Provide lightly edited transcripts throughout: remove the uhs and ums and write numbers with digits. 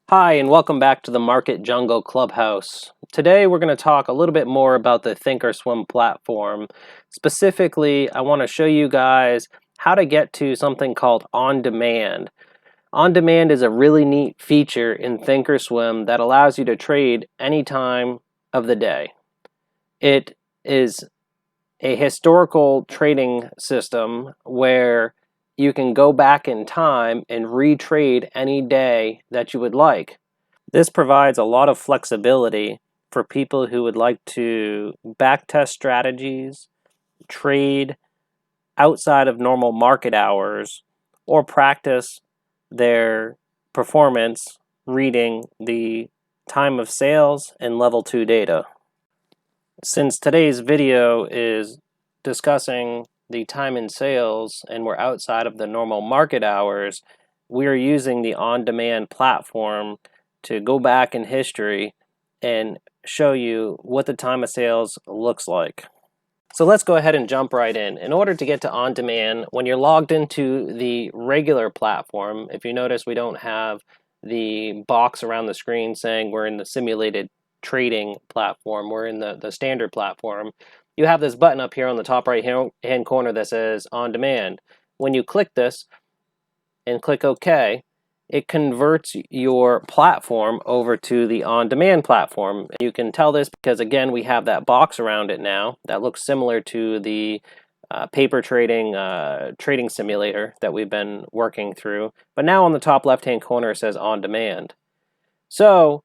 Hi, and welcome back to the Market Jungle Clubhouse. Today we're going to talk a little bit more about the Thinkorswim platform. Specifically, I want to show you guys how to get to something called OnDemand. OnDemand is a really neat feature in Thinkorswim that allows you to trade any time of the day. It is a historical trading system where you can go back in time and retrade any day that you would like. This provides a lot of flexibility for people who would like to backtest strategies, trade outside of normal market hours, or practice their performance reading the time of sales and level 2 data. Since today's video is discussing the time in sales and we're outside of the normal market hours, we are using the on-demand platform to go back in history and show you what the time of sales looks like. So let's go ahead and jump right in. In order to get to on-demand, when you're logged into the regular platform, if you notice we don't have the box around the screen saying we're in the simulated trading platform, we're in the standard platform, you have this button up here on the top right hand corner that says on demand. When you click this and click OK, it converts your platform over to the on-demand platform. You can tell this because, again, we have that box around it now that looks similar to the paper trading trading simulator that we've been working through. But now on the top left-hand corner it says on-demand. So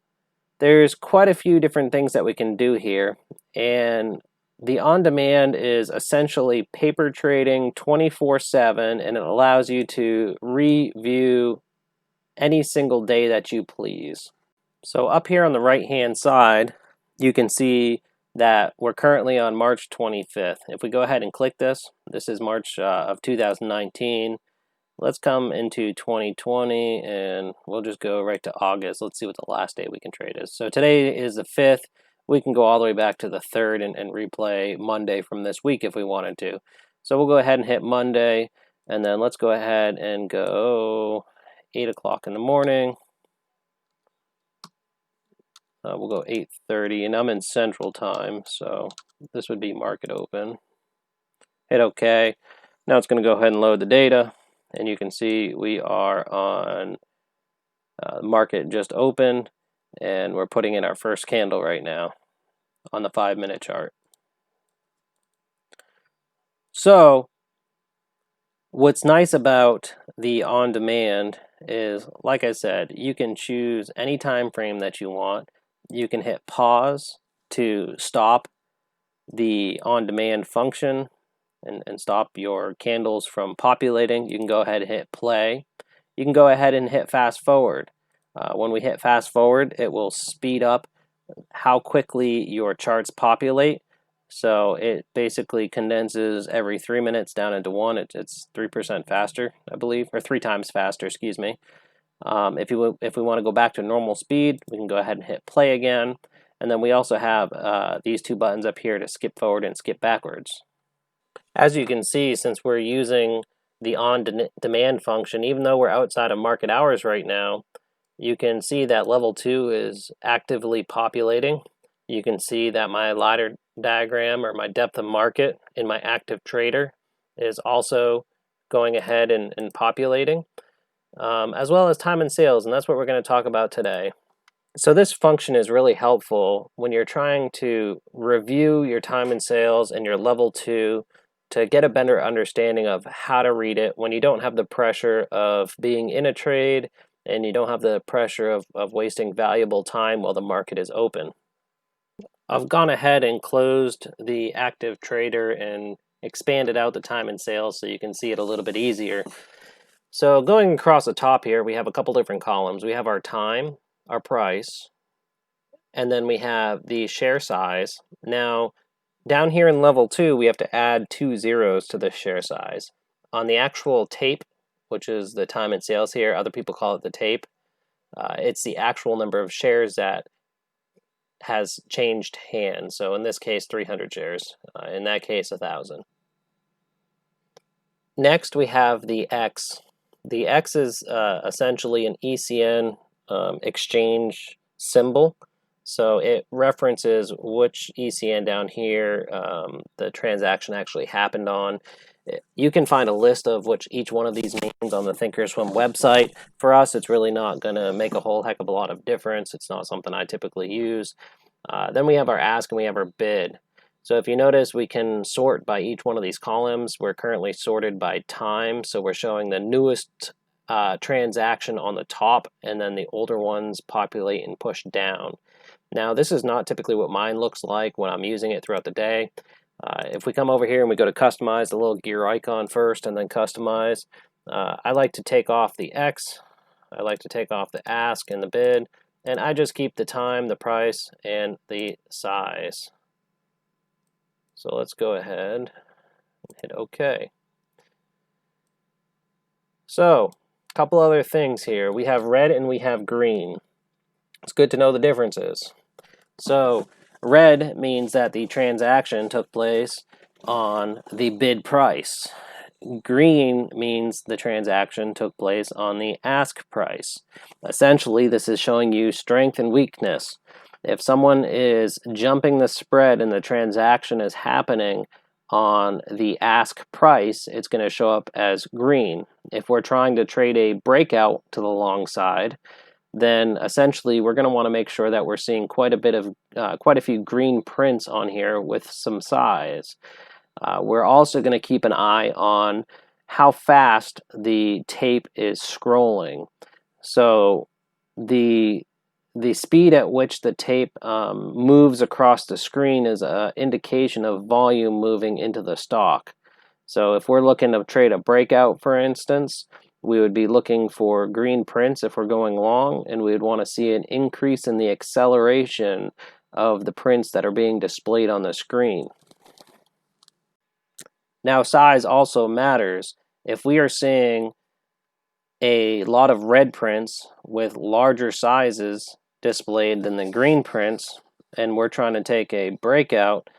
there's quite a few different things that we can do here, and the on-demand is essentially paper trading 24/7, and it allows you to review any single day that you please. So up here on the right hand side, you can see that we're currently on March 25th. If we go ahead and click this, this is March of 2019. Let's come into 2020 and we'll just go right to August. Let's see what the last day we can trade is. So today is the 5th. We can go all the way back to the 3rd and replay Monday from this week if we wanted to. So we'll go ahead and hit Monday, and then let's go ahead and go 8 o'clock in the morning. We'll go 8:30, and I'm in Central Time, so this would be market open. Hit OK. Now it's going to go ahead and load the data, and you can see we are on market just opened, and we're putting in our first candle right now on the 5-minute chart. So what's nice about the on-demand is, like I said, you can choose any time frame that you want. You can hit pause to stop the on-demand function and stop your candles from populating. You can go ahead and hit play. You can go ahead and hit fast forward. When we hit fast forward, it will speed up how quickly your charts populate. So it basically condenses every 3 minutes down into one. It's 3% faster, I believe, or 3 times faster, excuse me. If we want to go back to normal speed, we can go ahead and hit play again. And then we also have these two buttons up here to skip forward and skip backwards. As you can see, since we're using the on-demand function, even though we're outside of market hours right now, you can see that level 2 is actively populating. You can see that my ladder diagram, or my depth of market in my active trader, is also going ahead and populating, as well as time and sales, and that's what we're going to talk about today. So this function is really helpful when you're trying to review your time and sales and your level 2 to get a better understanding of how to read it when you don't have the pressure of being in a trade and you don't have the pressure of wasting valuable time while the market is open. I've gone ahead and closed the active trader and expanded out the time and sales so you can see it a little bit easier. So going across the top here, we have a couple different columns. We have our time, our price, and then we have the share size. Now, down here in level 2, we have to add 2 zeros to the share size. On the actual tape, which is the time and sales here, other people call it the tape, it's the actual number of shares that has changed hands. So in this case, 300 shares. In that case, 1,000. Next, we have the X. The X is essentially an ECN exchange symbol. So it references which ECN down here the transaction actually happened on. You can find a list of which each one of these means on the Thinkorswim website. For us, it's really not going to make a whole heck of a lot of difference. It's not something I typically use. Then we have our ask and we have our bid. So if you notice, we can sort by each one of these columns. We're currently sorted by time, so we're showing the newest transaction on the top, and then the older ones populate and push down. Now, this is not typically what mine looks like when I'm using it throughout the day. If we come over here and we go to customize, the little gear icon first, and then customize, I like to take off the X, I like to take off the ask and the bid, and I just keep the time, the price, and the size. So let's go ahead and hit OK. So, a couple other things here. We have red and we have green. It's good to know the differences. So, red means that the transaction took place on the bid price. Green means the transaction took place on the ask price. Essentially, this is showing you strength and weakness. If someone is jumping the spread and the transaction is happening on the ask price, it's going to show up as green. If we're trying to trade a breakout to the long side, then essentially we're going to want to make sure that we're seeing quite a few green prints on here with some size. We're also going to keep an eye on how fast the tape is scrolling. So the speed at which the tape moves across the screen is an indication of volume moving into the stock. So if we're looking to trade a breakout, for instance, we would be looking for green prints if we're going long, and we would want to see an increase in the acceleration of the prints that are being displayed on the screen. Now, size also matters. If we are seeing a lot of red prints with larger sizes displayed than the green prints, and we're trying to take a breakout,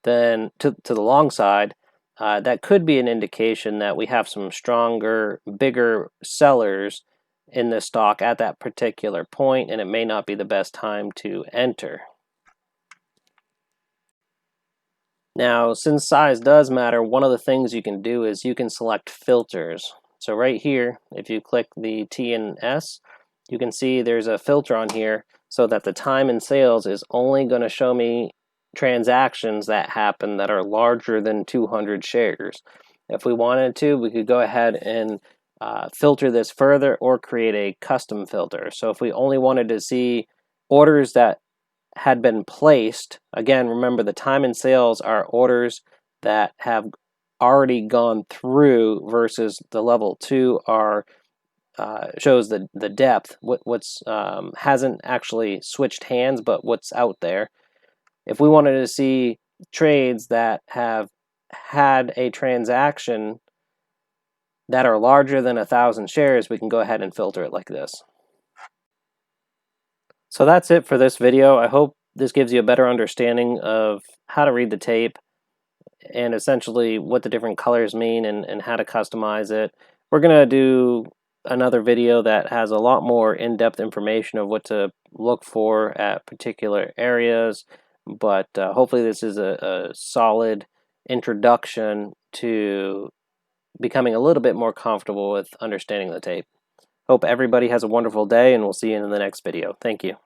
then to the long side, that could be an indication that we have some stronger, bigger sellers in the stock at that particular point, and it may not be the best time to enter. Now, since size does matter, one of the things you can do is you can select filters. So right here, if you click the T and S, you can see there's a filter on here so that the time in sales is only going to show me transactions that happen that are larger than 200 shares. If we wanted to, we could go ahead and filter this further or create a custom filter. So if we only wanted to see orders that had been placed, again, remember the time in sales are orders that have already gone through versus the level 2 are shows the depth, what's hasn't actually switched hands, but what's out there. If we wanted to see trades that have had a transaction that are larger than 1,000 shares, we can go ahead and filter it like this. So that's it for this video. I hope this gives you a better understanding of how to read the tape and essentially what the different colors mean and how to customize it. We're going to do another video that has a lot more in-depth information of what to look for at particular areas, but hopefully this is a solid introduction to becoming a little bit more comfortable with understanding the tape. Hope everybody has a wonderful day, and we'll see you in the next video. Thank you.